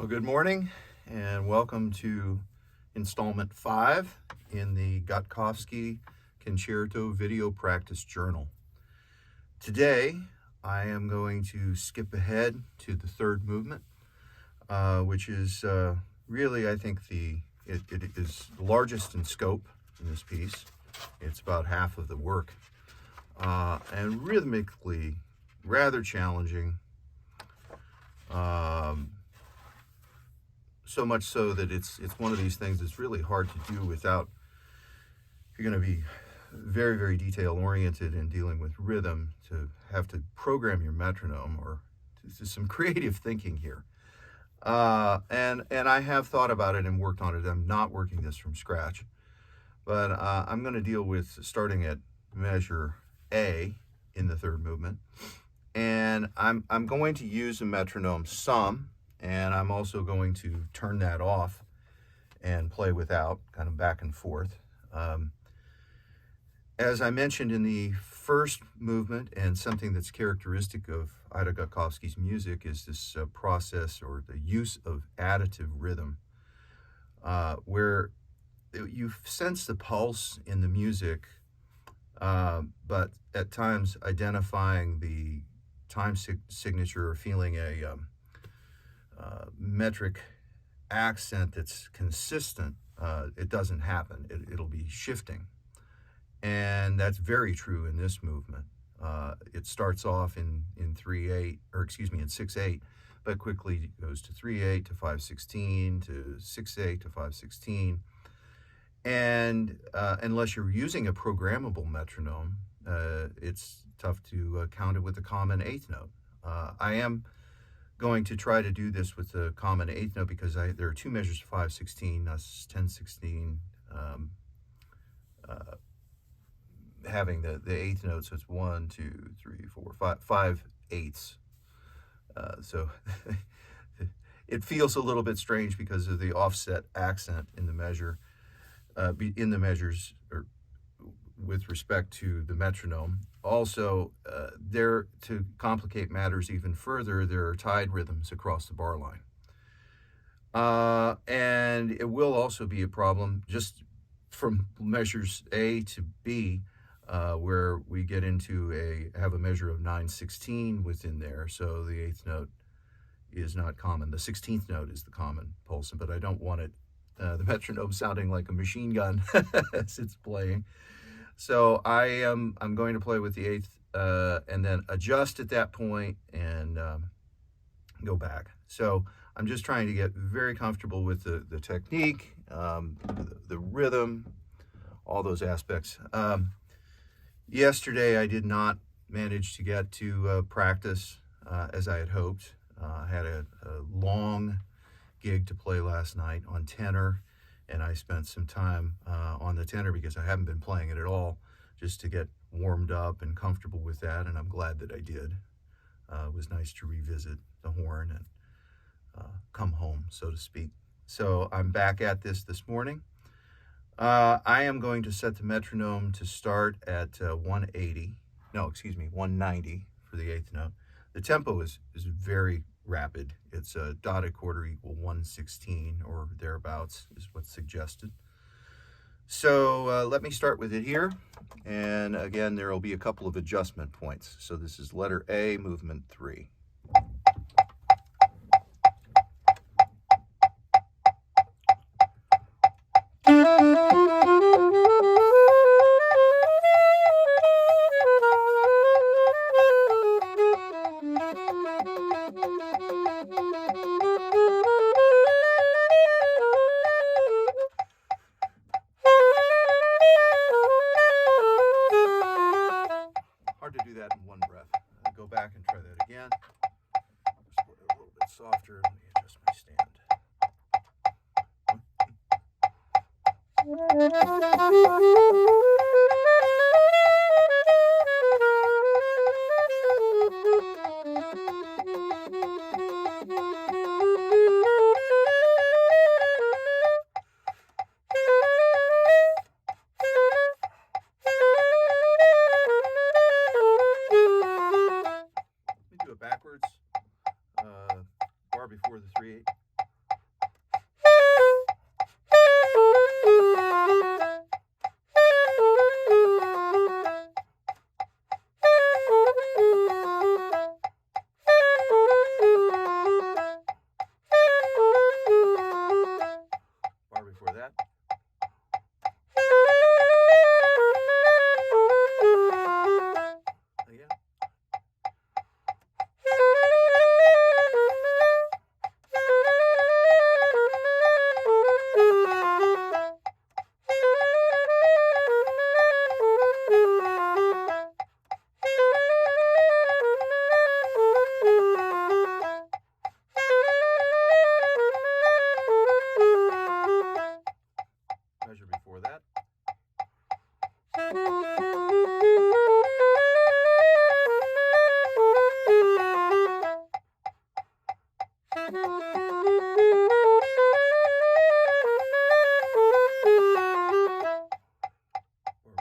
Well, good morning and welcome to installment 5 in the Gotkovsky Concerto Video Practice Journal. Today, I am going to skip ahead to the third movement, which is really, I think, it is the largest in scope in this piece. It's about half of the work, and rhythmically rather challenging. So much so that it's one of these things that's really hard to do without, if you're going to be very, very detail oriented in dealing with rhythm, to have to program your metronome, or there's some creative thinking here. And I have thought about it and worked on it. I'm not working this from scratch, but I'm going to deal with starting at measure A in the third movement. And I'm going to use a metronome some, and I'm also going to turn that off and play without, kind of back and forth. As I mentioned in the first movement, and something that's characteristic of Ida Gotkovsky's music, is this process or the use of additive rhythm, where you sense the pulse in the music, but at times identifying the time signature or feeling a metric accent that's consistent, it doesn't happen. It'll be shifting. And that's very true in this movement. It starts off in 3/8, or excuse me, in 6/8, but quickly goes to 3/8 to 5/16 to 6/8 to 5/16. And unless you're using a programmable metronome, it's tough to count it with a common eighth note. I am going to try to do this with the common eighth note because there are two measures of 5/16, that's 10/16, having the eighth note, so it's 1, 2, 3, 4, 5 eighths. So it feels a little bit strange because of the offset accent in the measure, in the measures, or with respect to the metronome. Also, to complicate matters even further, there are tied rhythms across the bar line. And it will also be a problem just from measures A to B, where we get into have a measure of 9/16 within there, so the eighth note is not common. The 16th note is the common pulse, but I don't want it, the metronome sounding like a machine gun as it's playing. So I'm going to play with the eighth, and then adjust at that point and go back. So I'm just trying to get very comfortable with the technique, the rhythm, all those aspects. Yesterday I did not manage to get to practice as I had hoped. I had a long gig to play last night on tenor, and I spent some time on the tenor because I haven't been playing it at all, just to get warmed up and comfortable with that, and I'm glad that I did. It was nice to revisit the horn and come home, so to speak. So I'm back at this morning. I am going to set the metronome to start at 190 for the eighth note. The tempo is very rapid. It's a dotted quarter equal 1/16 or thereabouts is what's suggested. So let me start with it here. And again, there will be a couple of adjustment points. So this is letter A, movement 3. Hard to do that in one breath. I'll go back and try that again. Just put it a little bit softer. Let me adjust my stand. Let me do it backwards. Bar before the 3/8. Or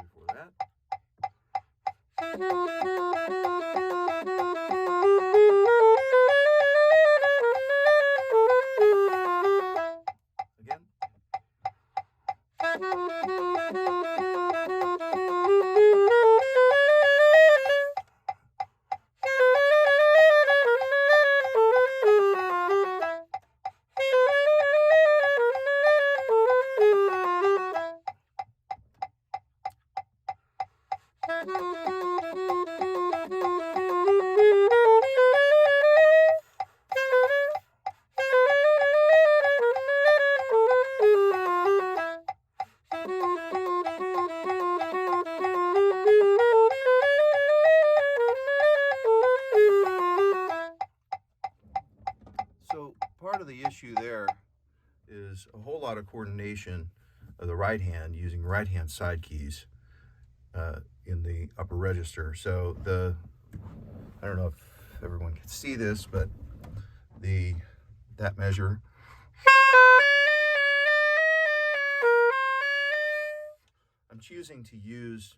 before that. Again. So part of the issue there is a whole lot of coordination of the right hand using right hand side keys in the upper register. So I don't know if everyone can see this, but that measure I'm choosing to use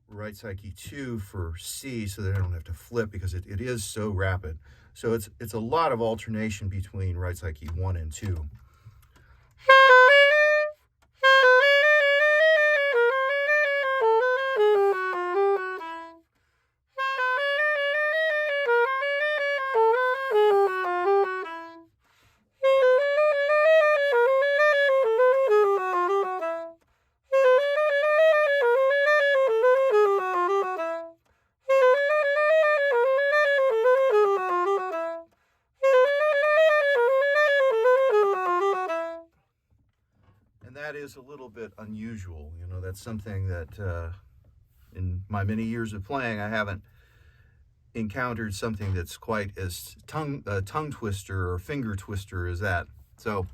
right side key 2 for C so that I don't have to flip because it is so rapid. So it's a lot of alternation between right side key 1 and 2. That is a little bit unusual. You know, that's something that in my many years of playing, I haven't encountered something that's quite as tongue twister or finger twister as that. So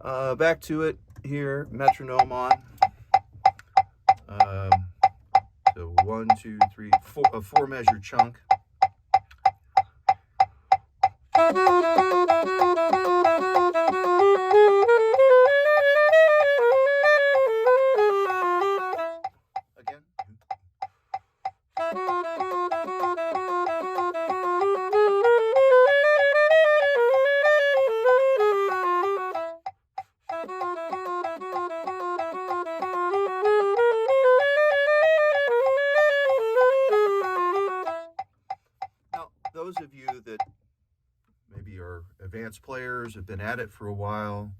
back to it here, metronome on. So 1, 2, 3, 4, a 4-measure chunk. Those of you that maybe are advanced players, have been at it for a while,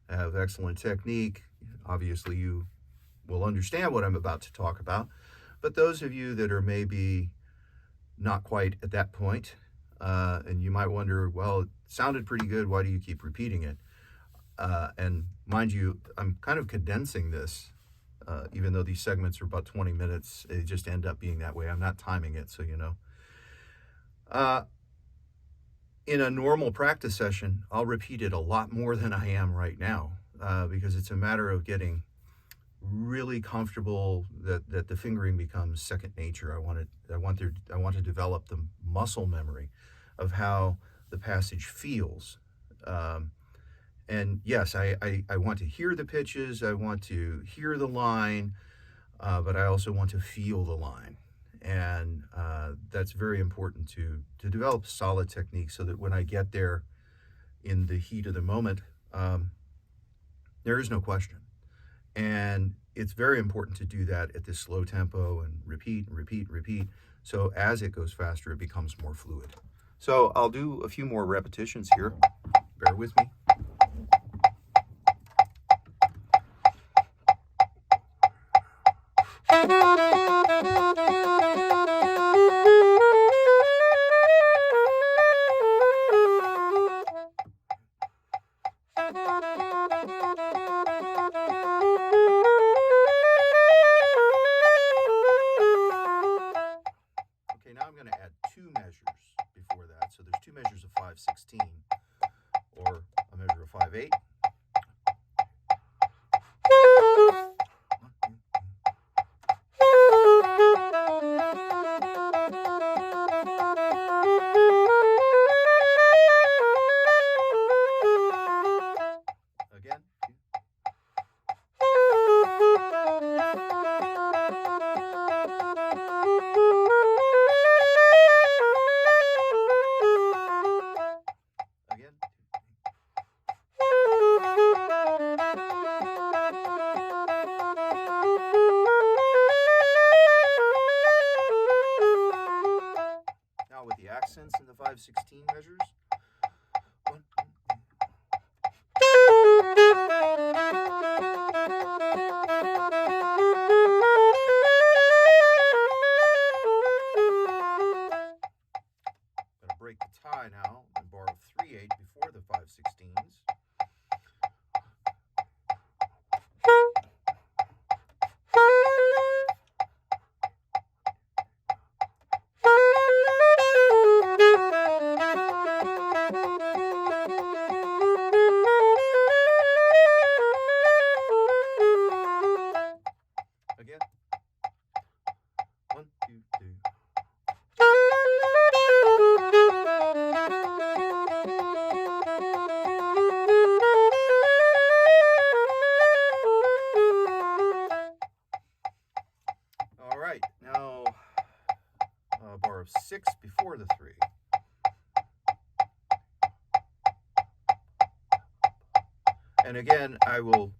have excellent technique, obviously you will understand what I'm about to talk about. But those of you that are maybe not quite at that point, and you might wonder, well, it sounded pretty good, why do you keep repeating it? And mind you, I'm kind of condensing this, even though these segments are about 20 minutes, they just end up being that way. I'm not timing it, so you know. In a normal practice session, I'll repeat it a lot more than I am right now, because it's a matter of getting really comfortable that the fingering becomes second nature. I want to develop the muscle memory of how the passage feels. And yes, I want to hear the pitches, I want to hear the line, but I also want to feel the line. And that's very important to develop solid technique so that when I get there in the heat of the moment, there is no question. And it's very important to do that at this slow tempo and repeat and repeat and repeat. So as it goes faster, it becomes more fluid. So I'll do a few more repetitions here. Bear with me. Okay, now I'm going to add 2 measures before that. So there's 2 measures of 5/16, or a measure of 5/8. And again, I will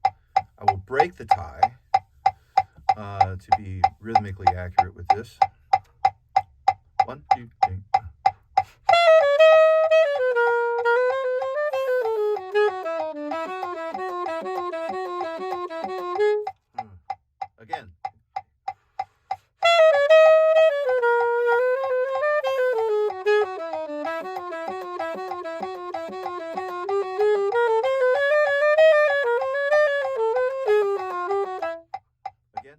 break the tie to be rhythmically accurate with this. 1, 2, 3. Again. Again.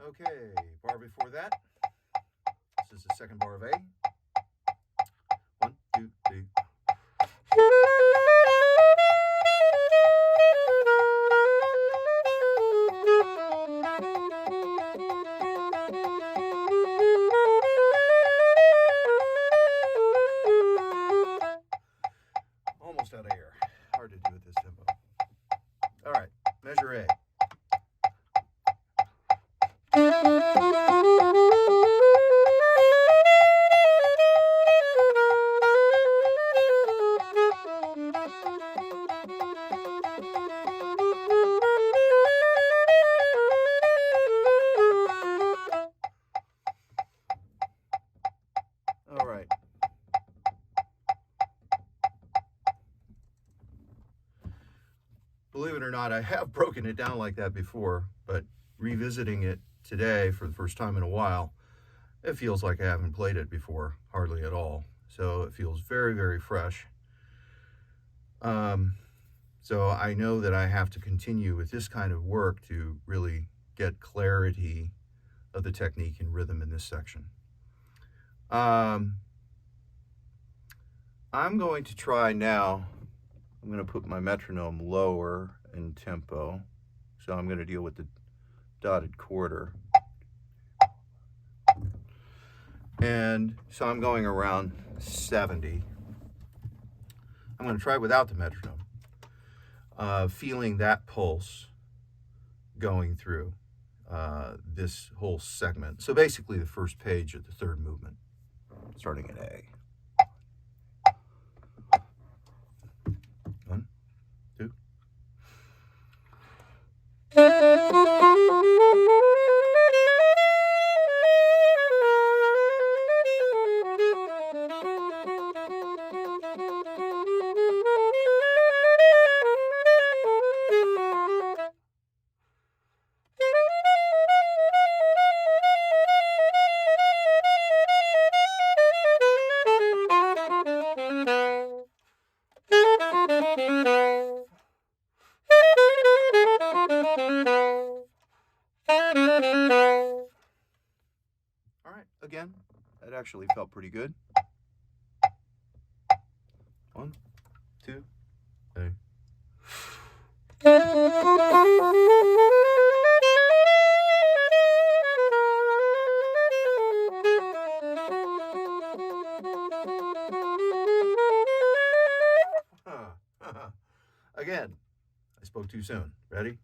Okay, bar before that. This is the second bar of A. 1, 2, 3. Almost out of air. Hard to do at this tempo. All right, measure A. All right. Believe it or not, I have broken it down like that before, but revisiting it today for the first time in a while, it feels like I haven't played it before, hardly at all. So it feels very, very fresh. So I know that I have to continue with this kind of work to really get clarity of the technique and rhythm in this section. I'm going to try now. I'm going to put my metronome lower in tempo. So I'm going to deal with the dotted quarter. And so I'm going around 70. I'm going to try without the metronome. Feeling that pulse going through this whole segment. So basically the first page of the third movement, starting at A. 1, 2. All right, again, that actually felt pretty good. 1, 2, 3. Again, I spoke too soon. Ready?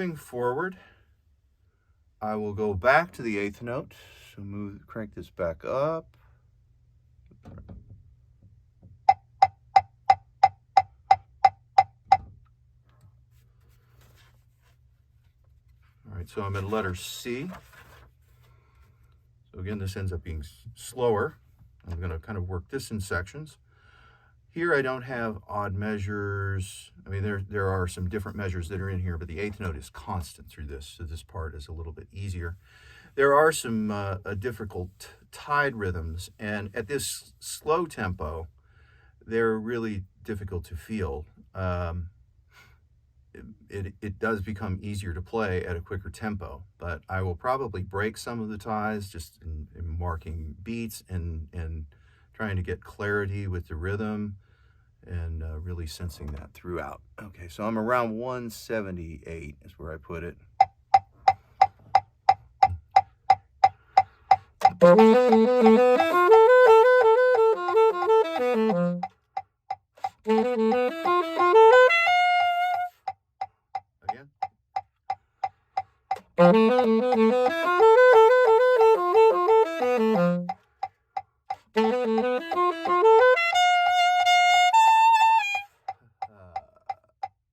moving forward, I will go back to the eighth note. So crank this back up. All right, so I'm at letter C. So again, this ends up being slower. I'm going to kind of work this in sections. Here I don't have odd measures. I mean, there are some different measures that are in here, but the eighth note is constant through this, so this part is a little bit easier. There are some difficult tied rhythms, and at this slow tempo, they're really difficult to feel. It does become easier to play at a quicker tempo, but I will probably break some of the ties just in marking beats and trying to get clarity with the rhythm and really sensing that throughout. Okay, so I'm around 178 is where I put it. Again.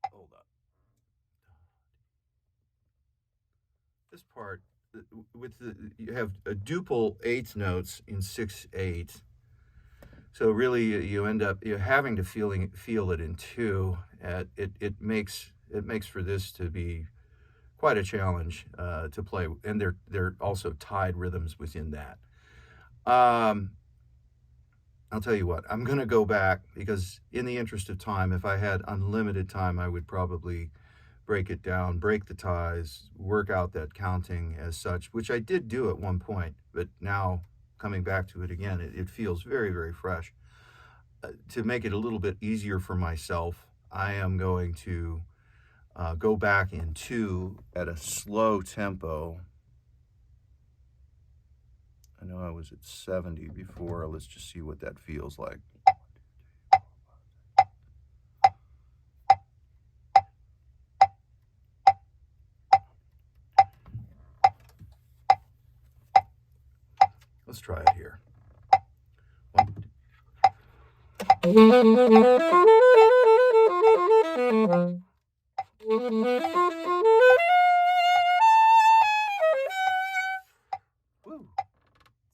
Hold up. This part, you have a duple eighth notes in 6/8. So really, you end up having to feel it in two. It makes for this to be quite a challenge to play, and they're also tied rhythms within that. I'll tell you what, I'm going to go back because in the interest of time, if I had unlimited time, I would probably break it down, break the ties, work out that counting as such, which I did do at one point, but now coming back to it again, it feels very, very fresh. To make it a little bit easier for myself, I am going to go back in two at a slow tempo. I know I was at 70 before. Let's just see what that feels like. Let's try it here. Woo.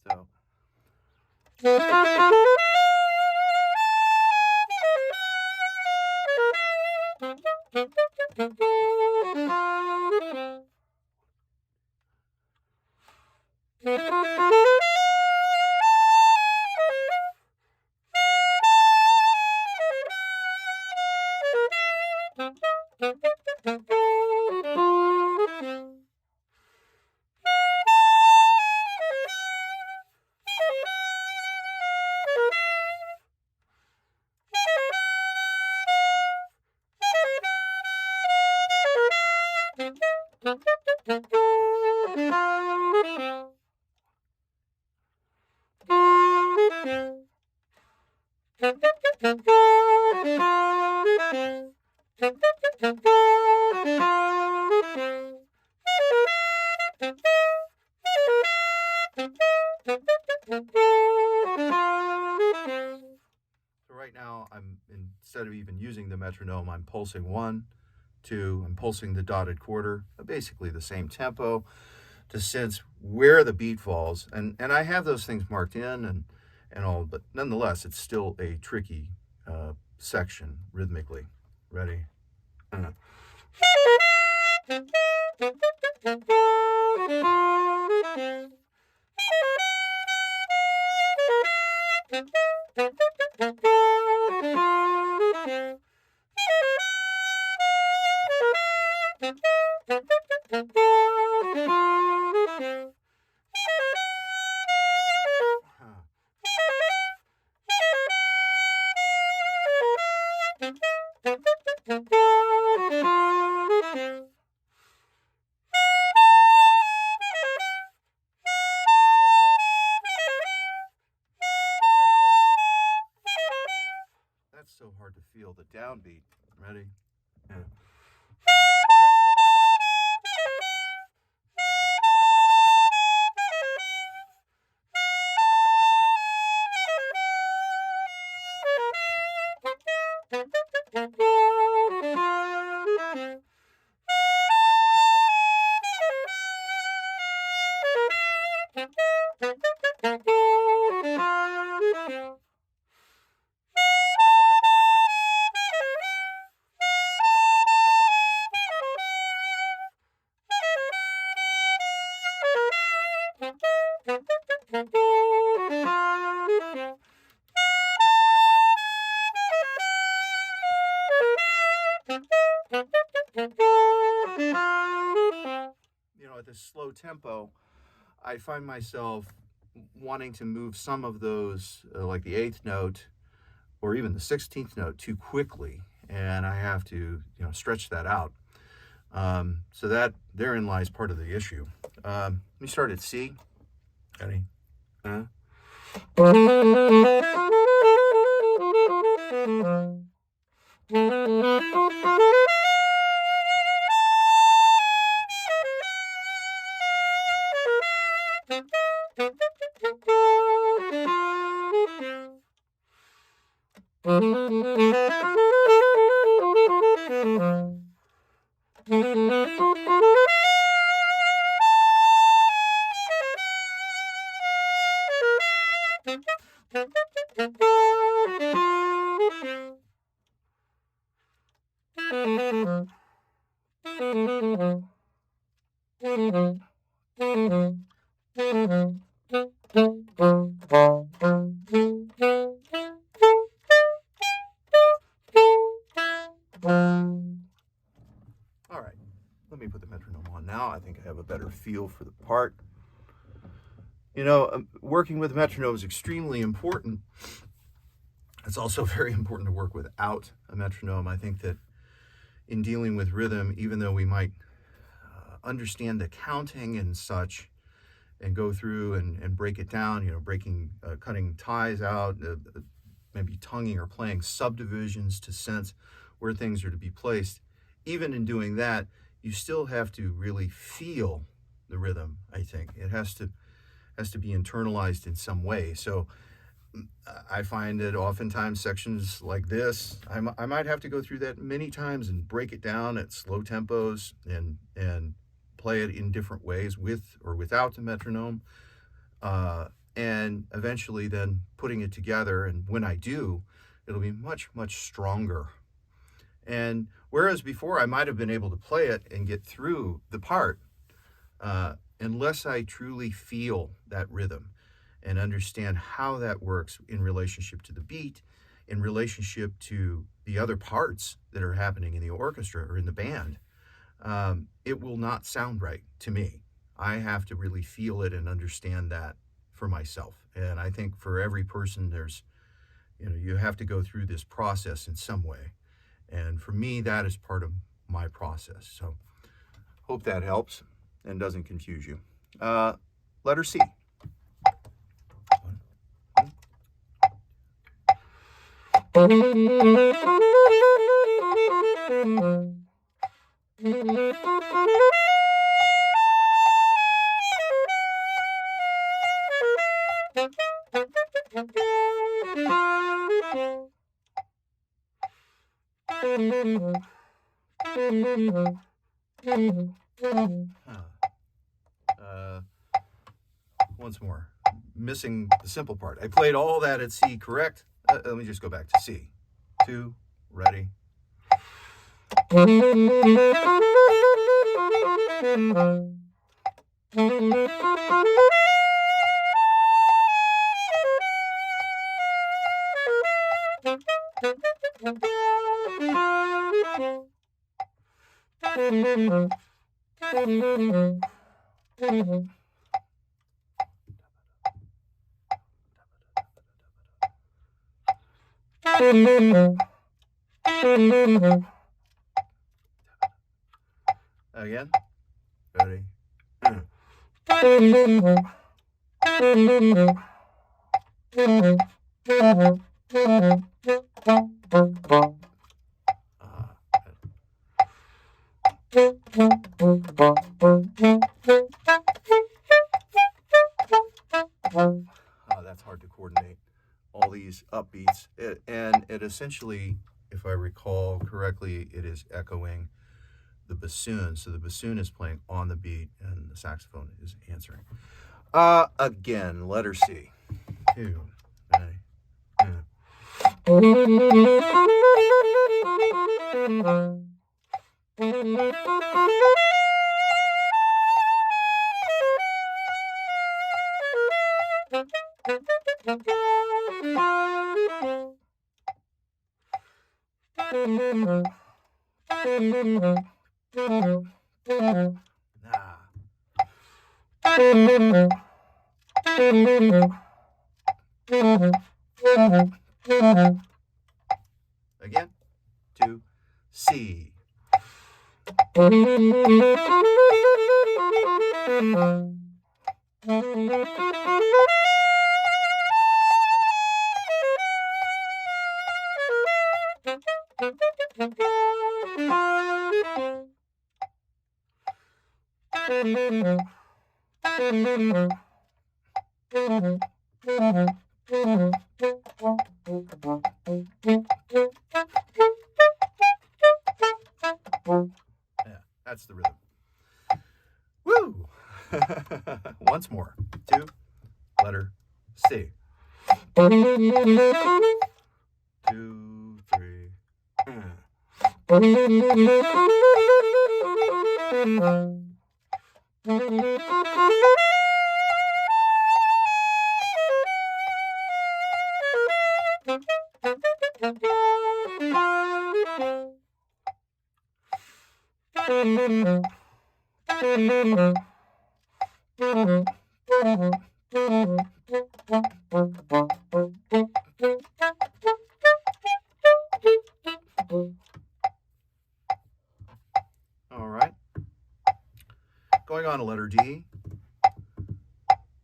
So. Right now, instead of even using the metronome, I'm pulsing 1, 2, I'm pulsing the dotted quarter, basically the same tempo, to sense where the beat falls. And I have those things marked in and all, but nonetheless, it's still a tricky section rhythmically. Ready? That's so hard to feel, the downbeat. Ready? Yeah. At this slow tempo, I find myself wanting to move some of those, like the eighth note or even the 16th note, too quickly, and I have to, stretch that out. So that therein lies part of the issue. Let me start at C. Ready? All right, let me put the metronome on now. I think I have a better feel for the part. Working with metronome is extremely important. It's also very important to work without a metronome. I think that in dealing with rhythm, even though we might understand the counting and such and go through and break it down, cutting ties out, maybe tonguing or playing subdivisions to sense where things are to be placed. Even in doing that, you still have to really feel the rhythm, I think. It has to be internalized in some way. So I find that oftentimes sections like this, I might have to go through that many times and break it down at slow tempos and play it in different ways with or without the metronome, and eventually then putting it together. And when I do, it'll be much, much stronger. And whereas before I might have been able to play it and get through the part, unless I truly feel that rhythm and understand how that works in relationship to the beat, in relationship to the other parts that are happening in the orchestra or in the band, it will not sound right to me. I have to really feel it and understand that for myself. And I think for every person, you have to go through this process in some way. And for me, that is part of my process. So hope that helps and doesn't confuse you. Letter C. Once more, missing the simple part. I played all that at C, correct? Let me just go back to C. 2, ready. Again. Ready. That's hard to coordinate, all these upbeats. It essentially if I recall correctly, it is echoing the bassoon. So the bassoon is playing on the beat and the saxophone is answering. Again, letter C. 2, Again, 2, C. Yeah, that's the rhythm. Woo! Once more. 2, letter C. 2, 3. All right. Going on to letter D.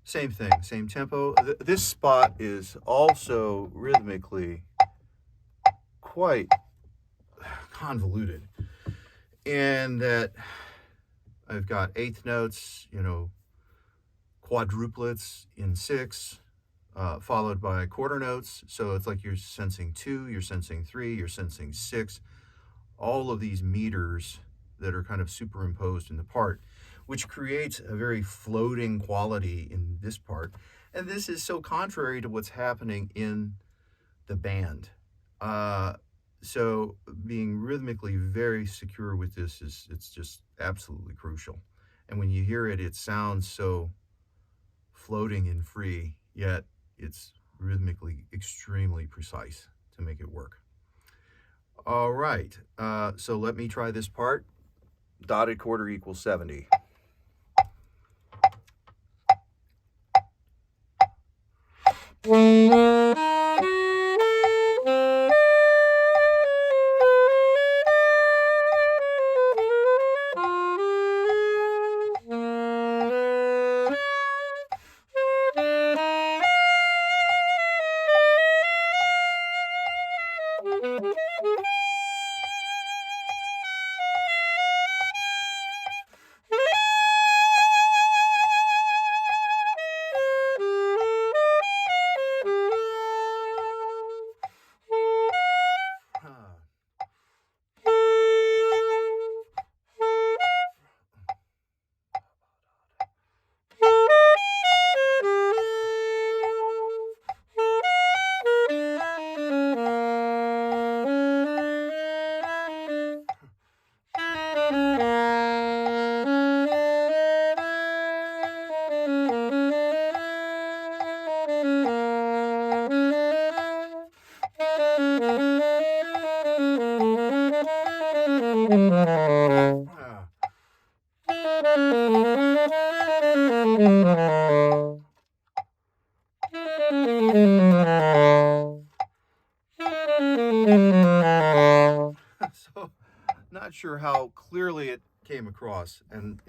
Same thing, same tempo. This spot is also rhythmically quite convoluted in that I've got eighth notes, quadruplets in 6, followed by quarter notes. So it's like you're sensing 2, you're sensing 3, you're sensing 6. All of these meters that are kind of superimposed in the part, which creates a very floating quality in this part. And this is so contrary to what's happening in the band. So being rhythmically very secure with this it's just absolutely crucial. And when you hear it, it sounds so floating and free, yet it's rhythmically extremely precise to make it work. All right, so let me try this part. Dotted quarter equals 70. So, not sure how clearly it came across, and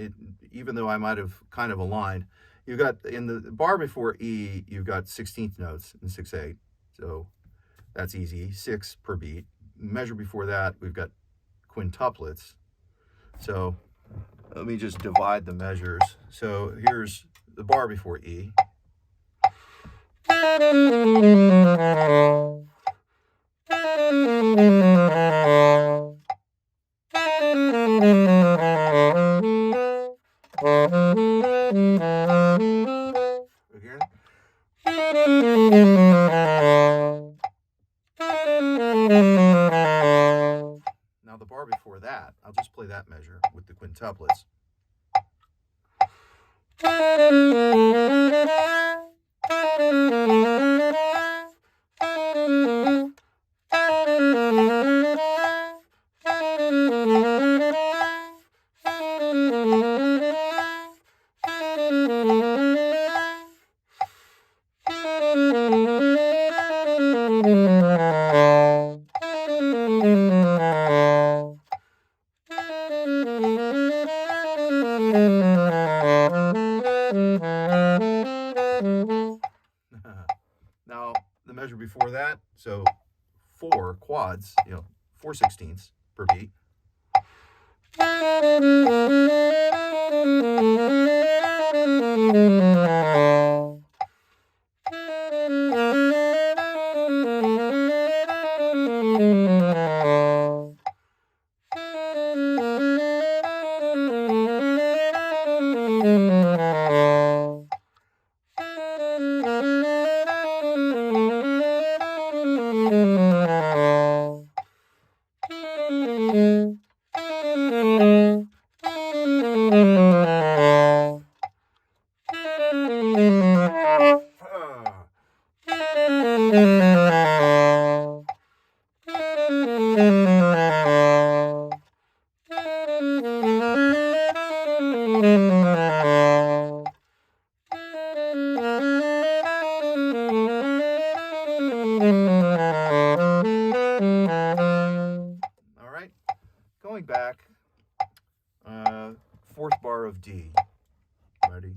even though I might have kind of aligned, you've got in the bar before E, you've got 16th notes in 6/8, so that's easy, 6 per beat. Measure before that, we've got quintuplets. So let me just divide the measures. So here's the bar before E. Now the bar before that, I'll just play that measure with the quintuplets. Now, the measure before that, so 4 quads, 4/16 per beat. All right, going back, 4th bar of D. Ready?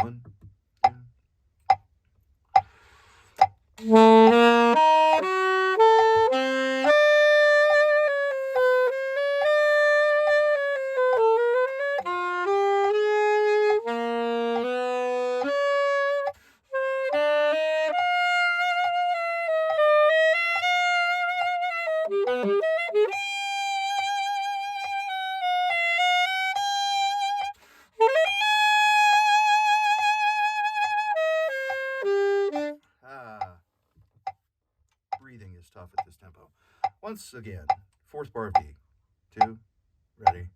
1, 2. Breathing is tough at this tempo. Once again, 4th bar of D. 2, ready?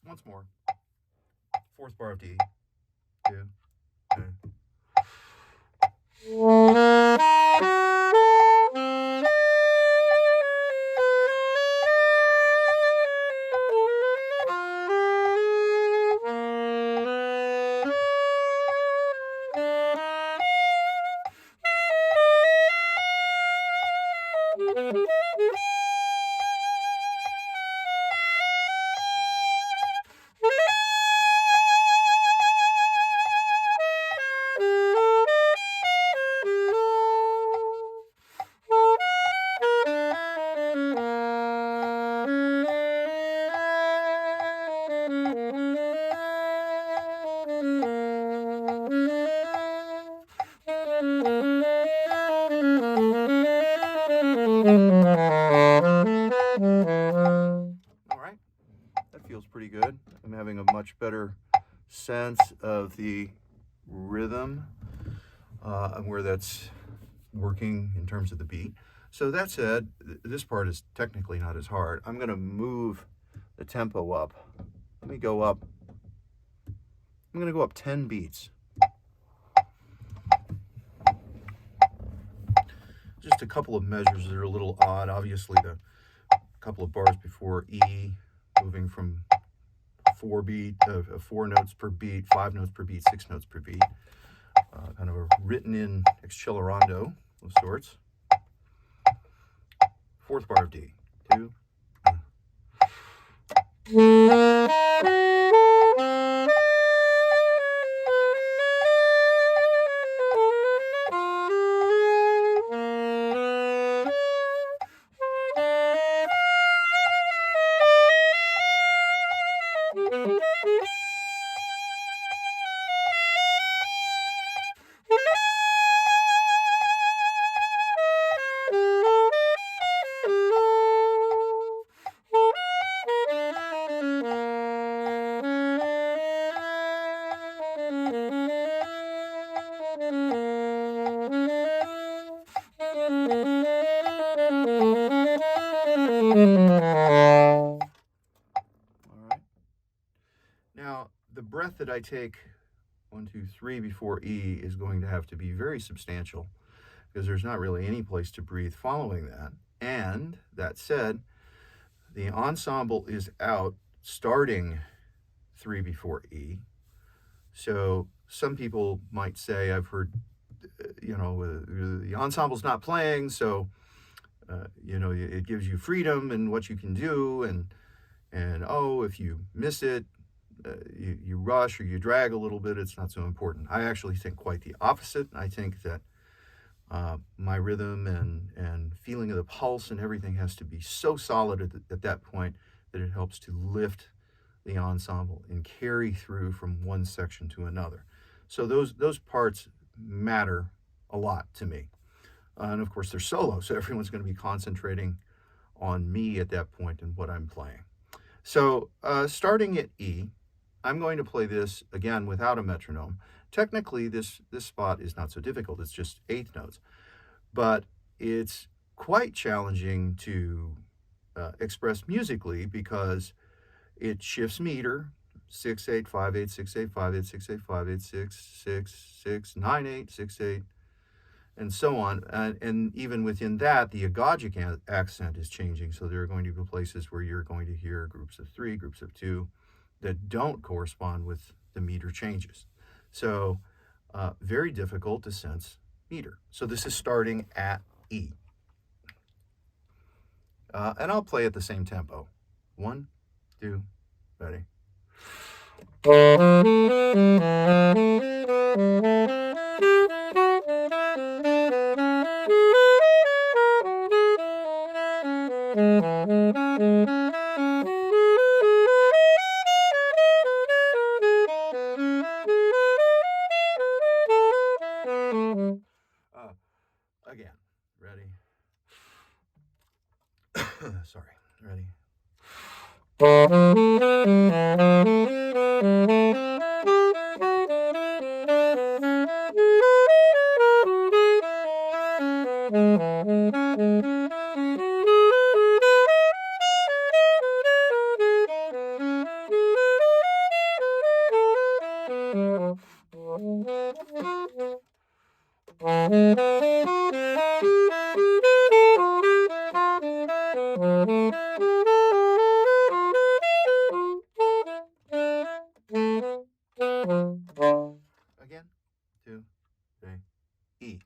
Once more. 4th bar of D. 2, 3. Feels pretty good. I'm having a much better sense of the rhythm and where that's working in terms of the beat. So that said, this part is technically not as hard. I'm going to move the tempo up. Let me go up. I'm going to go up 10 beats. Just a couple of measures that are a little odd. Obviously, the couple of bars before E, moving from 4 notes per beat, 5 notes per beat, 6 notes per beat. Kind of a written-in accelerando of sorts. Fourth bar of D. 2. Now, the breath that I take 1, 2, 3 before E is going to have to be very substantial because there's not really any place to breathe following that. And that said, the ensemble is out starting 3 before E. So some people might say, I've heard, the ensemble's not playing, so, it gives you freedom in what you can do. And oh, if you miss it, you rush or you drag a little bit, it's not so important. I actually think quite the opposite. I think that my rhythm and feeling of the pulse and everything has to be so solid at that point that it helps to lift the ensemble and carry through from one section to another. So those parts matter a lot to me. And of course, they're solo, so everyone's going to be concentrating on me at that point and what I'm playing. So starting at E, I'm going to play this again without a metronome. Technically, this spot is not so difficult. It's just eighth notes. But it's quite challenging to express musically because it shifts meter, 6/8, 5/8, 6/8, 5/8, 6/8, 5/8, 6, 6, 6, 9/8, 6/8, and so on. And even within that, the agogic accent is changing. So there are going to be places where you're going to hear groups of 3, groups of 2 that don't correspond with the meter changes. So very difficult to sense meter. So this is starting at E. And I'll play at the same tempo. 1, 2, ready. Again, ready? Sorry, ready? Again, 2, 3, E.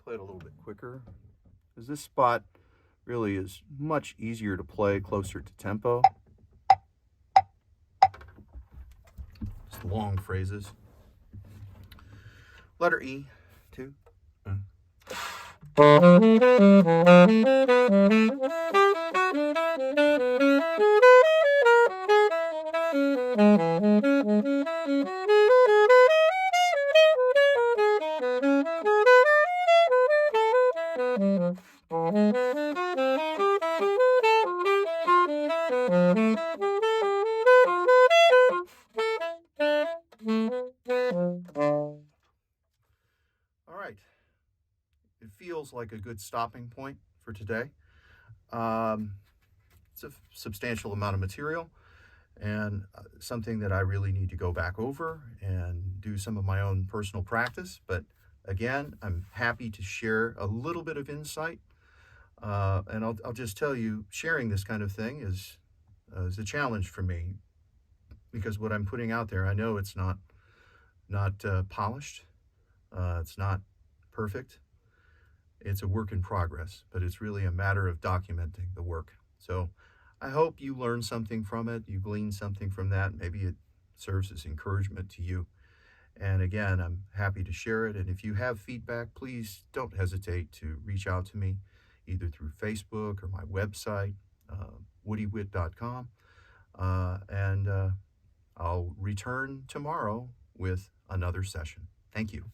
Play it a little bit quicker because this spot really is much easier to play closer to tempo. long phrases. Letter E, 2. All right. It feels like a good stopping point for today. It's a substantial amount of material and something that I really need to go back over and do some of my own personal practice. But again, I'm happy to share a little bit of insight. And I'll just tell you, sharing this kind of thing is a challenge for me because what I'm putting out there, I know it's not polished. It's not perfect. It's a work in progress, but it's really a matter of documenting the work. So I hope you learn something from it. You glean something from that. Maybe it serves as encouragement to you. And again, I'm happy to share it. And if you have feedback, please don't hesitate to reach out to me either through Facebook or my website, woodywit.com. And I'll return tomorrow with another session. Thank you.